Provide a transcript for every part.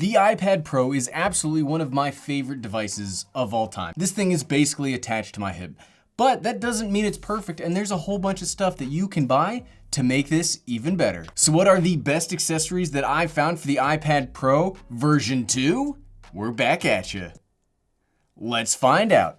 The iPad Pro is absolutely one of my favorite devices of all time. This thing is basically attached to my hip. But that doesn't mean it's perfect, and there's a whole bunch of stuff that you can buy to make this even better. So what are the best accessories that I found for the iPad Pro version 2? We're back at you. Let's find out.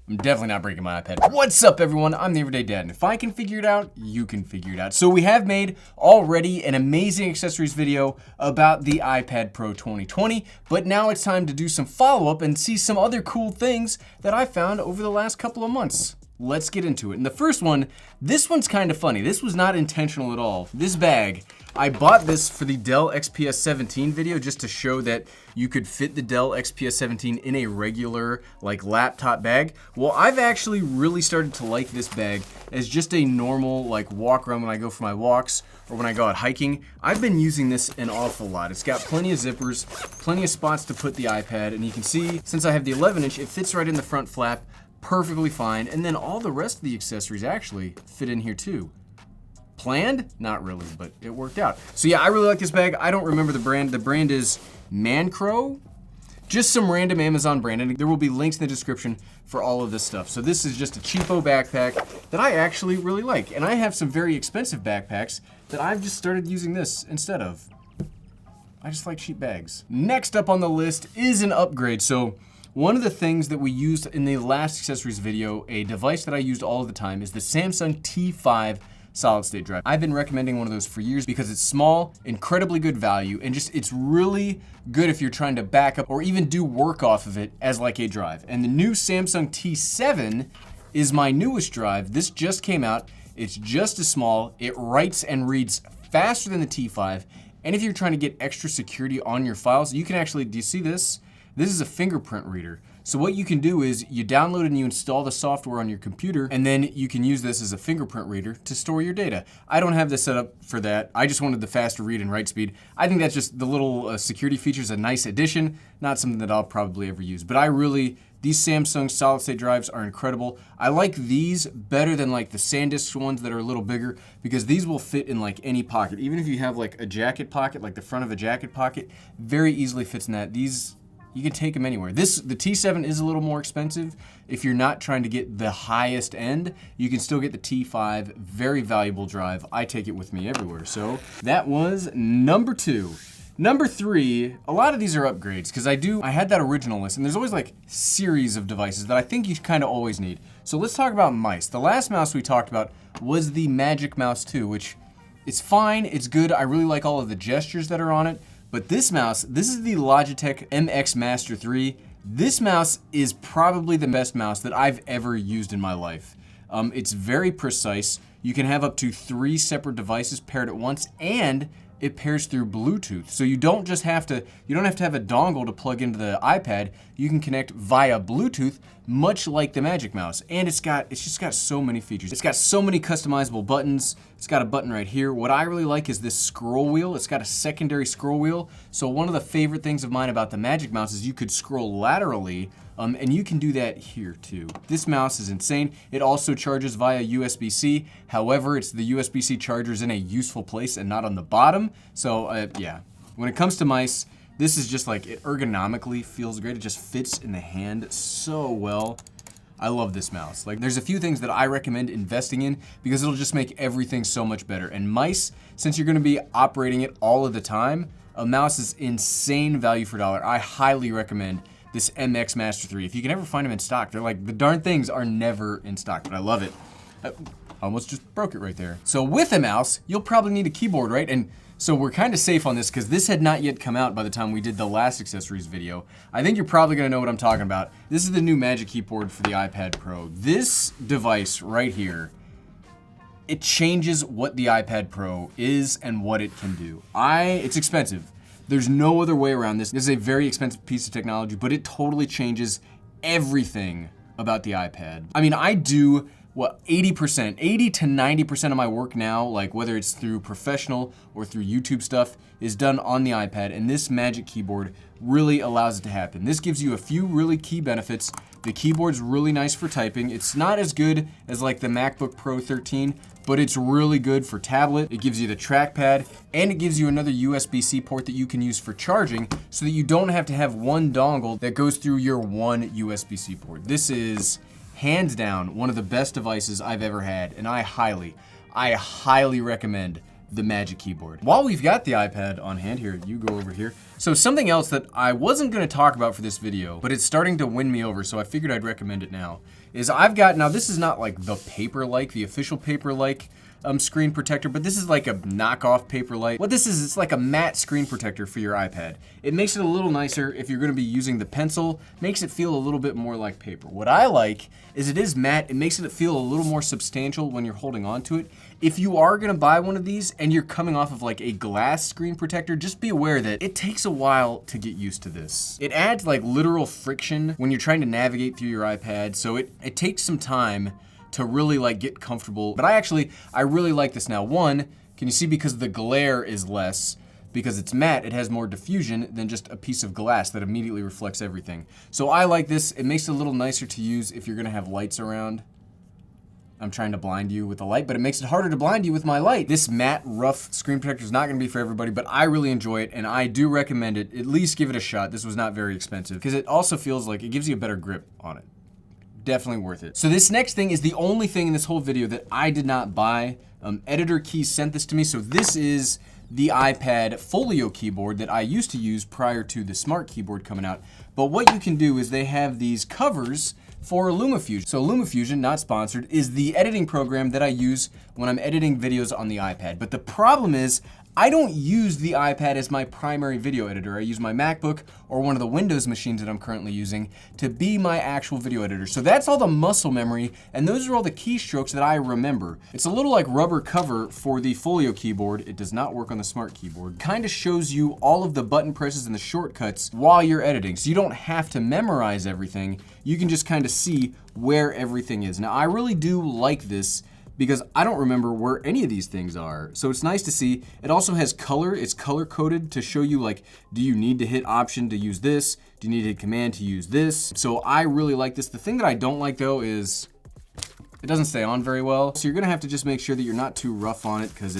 I'm definitely not breaking my iPad. What's up, everyone? I'm the Everyday Dad, and if I can figure it out, you can figure it out. So we have made already an amazing accessories video about the iPad Pro 2020, but now it's time to do some follow-up and see some other cool things that I found over the last couple of months. Let's get into it. And the first one, this one's kind of funny. This was not intentional at all. This bag, I bought this for the Dell XPS 17 video just to show that you could fit the Dell XPS 17 in a regular like laptop bag. Well, I've actually really started to like this bag as just a normal like walk around when I go for my walks or when I go out hiking. I've been using this an awful lot. It's got plenty of zippers, plenty of spots to put the iPad, and you can see since I have the 11-inch, it fits right in the front flap perfectly fine, and then all the rest of the accessories actually fit in here too. Planned? Not really, but it worked out. So yeah, I really like this bag. I don't remember the brand. The brand is Mancro. Just some random Amazon brand, and there will be links in the description for all of this stuff. So this is just a cheapo backpack that I actually really like, and I have some very expensive backpacks that I've just started using this instead of. I just like cheap bags. Next up on the list is an upgrade. So one of the things that we used in the last accessories video, a device that I used all the time, is the Samsung T5 solid state drive. I've been recommending one of those for years because it's small, incredibly good value, and just it's really good if you're trying to back up or even do work off of it as like a drive. And the new Samsung T7 is my newest drive. This just came out. It's just as small. It writes and reads faster than the T5. And if you're trying to get extra security on your files, you can actually, do you see this? This is a fingerprint reader. So what you can do is you download and you install the software on your computer, and then you can use this as a fingerprint reader to store your data. I don't have this set up for that. I just wanted the faster read and write speed. I think that's just the little security features, a nice addition, not something that I'll probably ever use. But these Samsung solid state drives are incredible. I like these better than like the SanDisk ones that are a little bigger because these will fit in like any pocket. Even if you have like a jacket pocket, like the front of a jacket pocket, very easily fits in that. You can take them anywhere. The T7 is a little more expensive. If you're not trying to get the highest end, you can still get the T5, very valuable drive. I take it with me everywhere. So that was number 2. Number 3, a lot of these are upgrades because I had that original list, and there's always like series of devices that I think you kind of always need. So let's talk about mice. The last mouse we talked about was the Magic Mouse 2, which is fine, it's good. I really like all of the gestures that are on it. But this mouse, this is the Logitech MX Master 3. This mouse is probably the best mouse that I've ever used in my life. It's very precise. You can have up to 3 separate devices paired at once, and it pairs through Bluetooth. So you don't have to have a dongle to plug into the iPad. You can connect via Bluetooth, much like the Magic Mouse. And it's just got so many features. It's got so many customizable buttons. It's got a button right here. What I really like is this scroll wheel. It's got a secondary scroll wheel. So one of the favorite things of mine about the Magic Mouse is you could scroll laterally, and you can do that here too. This mouse is insane. It also charges via USB-C. However, it's the USB-C charger's in a useful place and not on the bottom. So yeah, when it comes to mice, this is just like, it ergonomically feels great. It just fits in the hand so well. I love this mouse. Like, there's a few things that I recommend investing in because it'll just make everything so much better. And mice, since you're gonna be operating it all of the time, a mouse is insane value for dollar. I highly recommend this MX Master 3. If you can ever find them in stock, they're like, the darn things are never in stock, but I love it. I almost just broke it right there. So with a mouse, you'll probably need a keyboard, right? And so we're kind of safe on this because this had not yet come out by the time we did the last accessories video. I think you're probably gonna know what I'm talking about. This is the new Magic Keyboard for the iPad Pro. This device right here, it changes what the iPad Pro is and what it can do. It's expensive. There's no other way around this. This is a very expensive piece of technology, but it totally changes everything about the iPad. I mean, I do what, 80 to 90% of my work now, like whether it's through professional or through YouTube stuff, is done on the iPad, and this Magic Keyboard really allows it to happen. This gives you a few really key benefits The keyboard's really nice for typing. It's not as good as like the MacBook Pro 13, but it's really good for tablet. It gives you the trackpad, and it gives you another USB-C port that you can use for charging so that you don't have to have one dongle that goes through your one USB-C port. This is hands down one of the best devices I've ever had, and I highly recommend the Magic Keyboard. While we've got the iPad on hand, here, you go over here. So something else that I wasn't gonna talk about for this video, but it's starting to win me over, so I figured I'd recommend it now, is I've got, now this is not like the Paperlike, the official Paperlike screen protector, but this is like a knockoff Paperlike. What this is, it's like a matte screen protector for your iPad. It makes it a little nicer if you're gonna be using the pencil, makes it feel a little bit more like paper. What I like is it is matte, it makes it feel a little more substantial when you're holding on to it. If you are gonna buy one of these and you're coming off of like a glass screen protector, just be aware that it takes a while to get used to this. It adds like literal friction when you're trying to navigate through your iPad, so it takes some time to really like get comfortable. But I really like this now. One, can you see, because the glare is less, because it's matte, it has more diffusion than just a piece of glass that immediately reflects everything. So I like this. It makes it a little nicer to use if you're gonna have lights around. I'm trying to blind you with the light, but it makes it harder to blind you with my light. This matte, rough screen protector is not gonna be for everybody, but I really enjoy it, and I do recommend it. At least give it a shot. This was not very expensive, because it also feels like it gives you a better grip on it. Definitely worth it. So this next thing is the only thing in this whole video that I did not buy. Editor Keys sent this to me. So this is the iPad Folio keyboard that I used to use prior to the Smart Keyboard coming out. But what you can do is they have these covers for LumaFusion. So LumaFusion, not sponsored, is the editing program that I use when I'm editing videos on the iPad. But the problem is, I don't use the iPad as my primary video editor. I use my MacBook or one of the Windows machines that I'm currently using to be my actual video editor. So that's all the muscle memory, and those are all the keystrokes that I remember. It's a little like rubber cover for the Folio keyboard. It does not work on the Smart Keyboard. Kind of shows you all of the button presses and the shortcuts while you're editing. So you don't have to memorize everything. You can just kind of see where everything is. Now, I really do like this, because I don't remember where any of these things are. So it's nice to see. It also has color. It's color coded to show you, like, do you need to hit Option to use this? Do you need to hit Command to use this? So I really like this. The thing that I don't like though is it doesn't stay on very well. So you're gonna have to just make sure that you're not too rough on it, because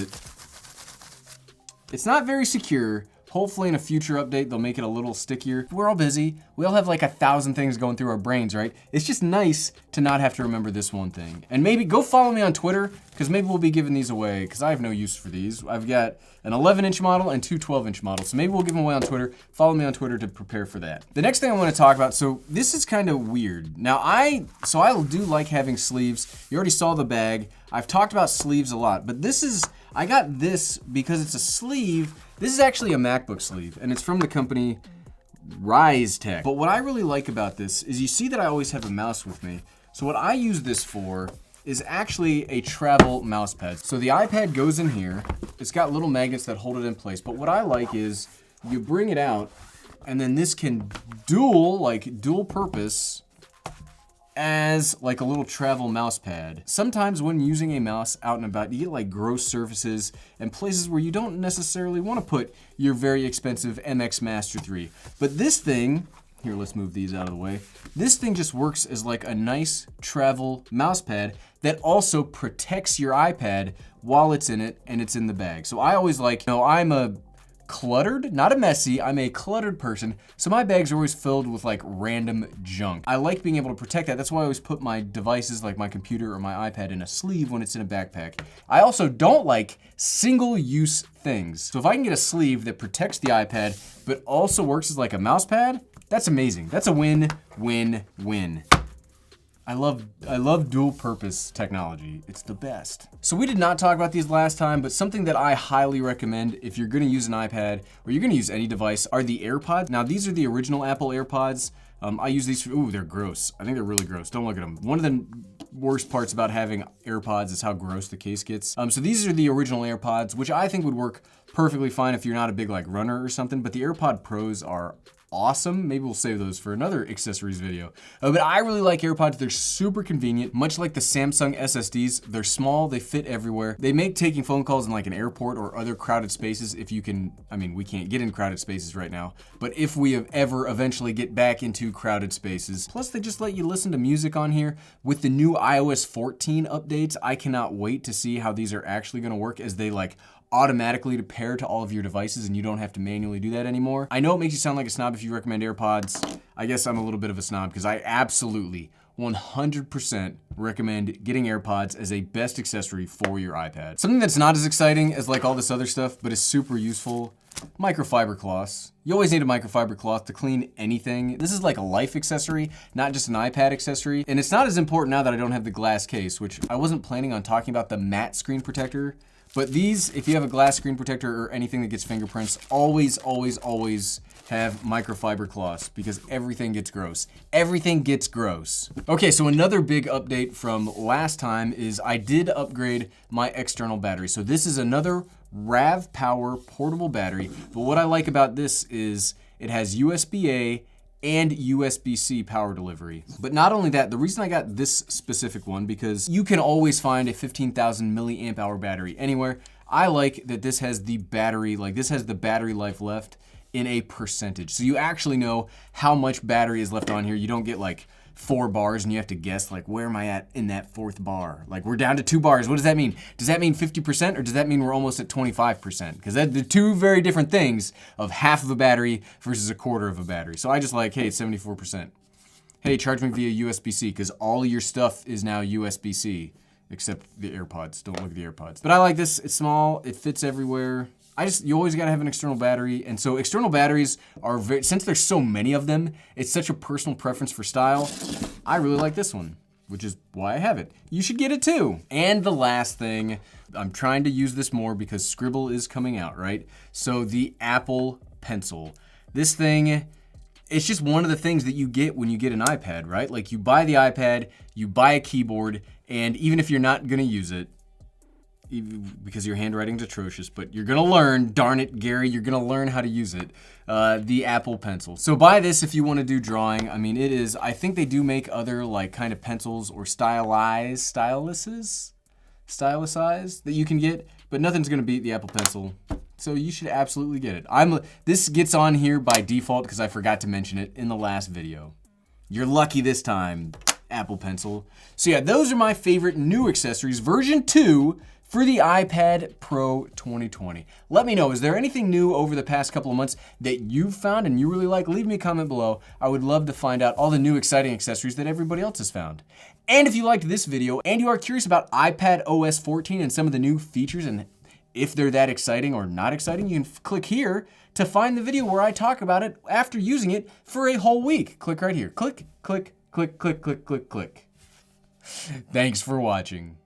it's not very secure. Hopefully in a future update, they'll make it a little stickier. We're all busy. We all have like 1,000 things going through our brains, right? It's just nice to not have to remember this one thing. And maybe go follow me on Twitter, because maybe we'll be giving these away, because I have no use for these. I've got an 11-inch model and two 12-inch models, so maybe we'll give them away on Twitter. Follow me on Twitter to prepare for that. The next thing I want to talk about, so this is kind of weird. Now I do like having sleeves. You already saw the bag. I've talked about sleeves a lot, but I got this because it's a sleeve. This is actually a MacBook sleeve, and it's from the company RiseTech. But what I really like about this is you see that I always have a mouse with me. So what I use this for is actually a travel mouse pad. So the iPad goes in here. It's got little magnets that hold it in place. But what I like is you bring it out, and then this can dual purpose as like a little travel mouse pad. Sometimes when using a mouse out and about, you get like gross surfaces and places where you don't necessarily want to put your very expensive MX Master 3. But this thing, here, let's move these out of the way. This thing just works as like a nice travel mouse pad that also protects your iPad while it's in it and it's in the bag. So I always like, I'm a cluttered, not a messy, I'm a cluttered person, so my bags are always filled with like random junk. I like being able to protect that. That's why I always put my devices like my computer or my iPad in a sleeve when it's in a backpack. I also don't like single-use things. So if I can get a sleeve that protects the iPad but also works as like a mouse pad, that's amazing. That's a win, win, win. I love dual purpose technology. It's the best. So we did not talk about these last time, but something that I highly recommend if you're gonna use an iPad or you're gonna use any device are the AirPods. Now these are the original Apple AirPods. I use these for, ooh, they're gross. I think they're really gross. Don't look at them. One of the worst parts about having AirPods is how gross the case gets. So these are the original AirPods, which I think would work perfectly fine if you're not a big like runner or something, but the AirPod Pros are awesome. Maybe we'll save those for another accessories video. But I really like AirPods. They're super convenient, much like the Samsung SSDs. They're small, they fit everywhere. They make taking phone calls in like an airport or other crowded spaces, if you can, I mean, we can't get in crowded spaces right now, but if we ever eventually get back into crowded spaces. Plus, they just let you listen to music on here. With the new iOS 14 updates, I cannot wait to see how these are actually gonna work, as they like automatically to pair to all of your devices and you don't have to manually do that anymore. I know it makes you sound like a snob if you recommend AirPods. I guess I'm a little bit of a snob because I absolutely 100% recommend getting AirPods as a best accessory for your iPad. Something that's not as exciting as like all this other stuff, but is super useful, microfiber cloths. You always need a microfiber cloth to clean anything. This is like a life accessory, not just an iPad accessory. And it's not as important now that I don't have the glass case, which I wasn't planning on talking about the matte screen protector. But these, if you have a glass screen protector or anything that gets fingerprints, always, always, always have microfiber cloths, because everything gets gross. Everything gets gross. Okay, so another big update from last time is I did upgrade my external battery. So this is another RAV Power portable battery. But what I like about this is it has USB-A and USB-C power delivery. But not only that, the reason I got this specific one, because you can always find a 15,000 milliamp hour battery anywhere. I like that this has the battery, like this has the battery life left in a percentage. So you actually know how much battery is left on here. You don't get like 4 bars and you have to guess like, where am I at in that 4th bar? Like, we're down to 2 bars. What does that mean? Does that mean 50% or does that mean we're almost at 25%? Because they're two very different things of half of a battery versus a quarter of a battery. So I just like, hey, 74%. Hey, charge me via USB-C, because all your stuff is now USB-C, except the AirPods. Don't look at the AirPods. But I like this. It's small. It fits everywhere. You always gotta have an external battery. And so external batteries are since there's so many of them, it's such a personal preference for style. I really like this one, which is why I have it. You should get it too. And the last thing, I'm trying to use this more because Scribble is coming out, right? So the Apple Pencil. This thing, it's just one of the things that you get when you get an iPad, right? Like, you buy the iPad, you buy a keyboard, and even if you're not gonna use it, because your handwriting's atrocious, but you're gonna learn, darn it, Gary, you're gonna learn how to use it, the Apple Pencil. So buy this if you wanna do drawing. I mean, it is, I think they do make other like kind of pencils or styluses that you can get, but nothing's gonna beat the Apple Pencil. So you should absolutely get it. This gets on here by default because I forgot to mention it in the last video. You're lucky this time, Apple Pencil. So yeah, those are my favorite new accessories, version 2, for the iPad Pro 2020. Let me know, is there anything new over the past couple of months that you've found and you really like? Leave me a comment below. I would love to find out all the new exciting accessories that everybody else has found. And if you liked this video and you are curious about iPad OS 14 and some of the new features and if they're that exciting or not exciting, you can click here to find the video where I talk about it after using it for a whole week. Click right here. Click, click, click, click, click, click, click. Thanks for watching.